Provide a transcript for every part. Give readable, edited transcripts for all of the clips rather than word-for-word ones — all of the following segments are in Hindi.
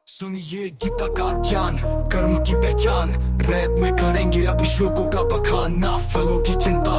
सुनिए गीता का ज्ञान, कर्म की पहचान। रैप में करेंगे अब श्लोकों का बखान। ना फलों की चिंता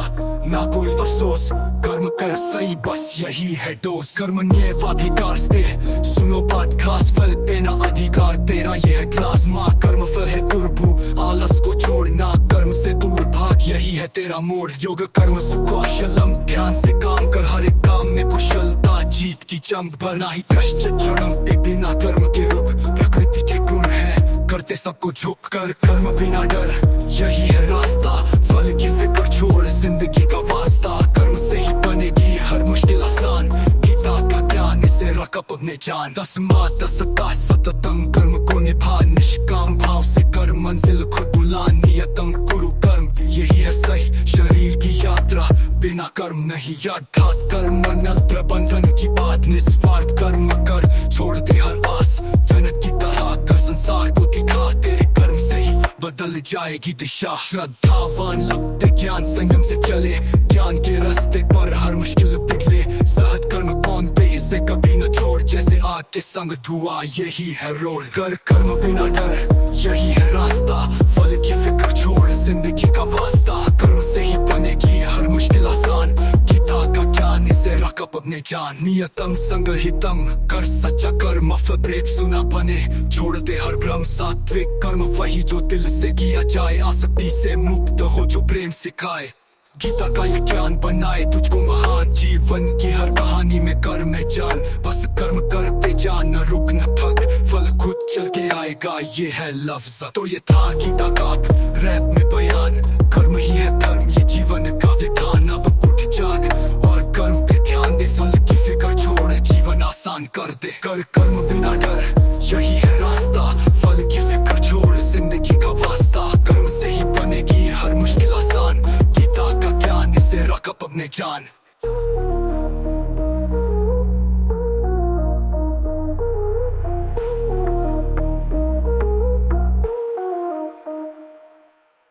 ना कोई अफसोस, कर्म कर सही बस यही है डोज। कर्मण्येवाधिकार से सुनो बात खास, फल देना अधिकार तेरा ये है क्लास। माँ कर्म फल है दुर्भू, आलस को छोड़ना, कर्म से दूर भाग यही है तेरा मोड़। योग कर्म सुकौशलम, ध्यान से काम कर हर एक काम में कुशलता। जीत की चमक बना ही कष्ट चरम पे, बिना कर्म के रुक प्रकृति के गुण है, करते सबको झुक कर। कर्म बिना डर यही है रास्ता, फल की फिक्र छोड़ जिंदगी का वास्ता। कर्म से ही बनेगी हर मुश्किल आसान, गीता का ज्ञान इसे रख अपने जान। तस्मात् सतता सततम कर्म को निभा, निष्काम भाव से कर मंजिल खुद बुला। नियतम कुरु कर्म यही है सही शरीर की यात्रा, बिना कर्म नहीं याद्धात। कर्म न प्रबंधन की बात, निस्वार्थ कर्म कर छोड़ दे हर आस। जनक की तरह कर संसार को दिखा, तेरे कर्म से ही बदल जाएगी दिशा। श्रद्धावान लगते ज्ञान संयम से चले, ज्ञान के रास्ते पर हर मुश्किल पिघले। सहज कर्म कौन पे इसे कभी न छोड़, जैसे आग के संग धुआं यही है रोड। कर कर्म बिना डर यही है रास्ता, फल की फिक्र छोड़ जिंदगी का वास्ता। कर्म से ही बनेगी हर मुश्किल आसान, गीता का ज्ञान इसे रख अपने जान। नियतम संगहितम कर सच्चा कर्म, प्रेम सुना बने छोड़ दे हर भ्रम। सात्विक कर्म वही जो दिल से किया जाए, आसक्ति से मुक्त हो जो प्रेम सिखाए। गीता का ये ज्ञान बनाए तुझको महान, जीवन की हर कहानी में कर्म है जान। बस कर्म करते जान, न रुक न थक, फल खुद चल के आएगा ये है लफ्ज। तो ये था गीता का रैप में बयान, कर्म ही है धर्म ये जीवन का विधान। अब उठ जाग और कर्म पे ध्यान दे, फल की फिक्र छोड़ जीवन आसान कर दे। कर कर्म बिना डर यही है रास्ता, फल की फिक्र छोड़ जिंदगी का वास्ता। कर्म से ही बनेगी हर मुश्किल आसान, गीता का ज्ञान इसे रख अपने जान।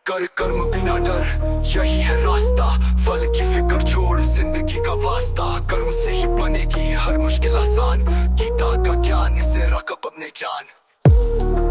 कर कर्म बिना डर यही है रास्ता, फल की फिक्र छोड़ जिंदगी का वास्ता। कर्म से ही बनेगी हर मुश्किल आसान, गीता का ज्ञान इसे रख अपने जान।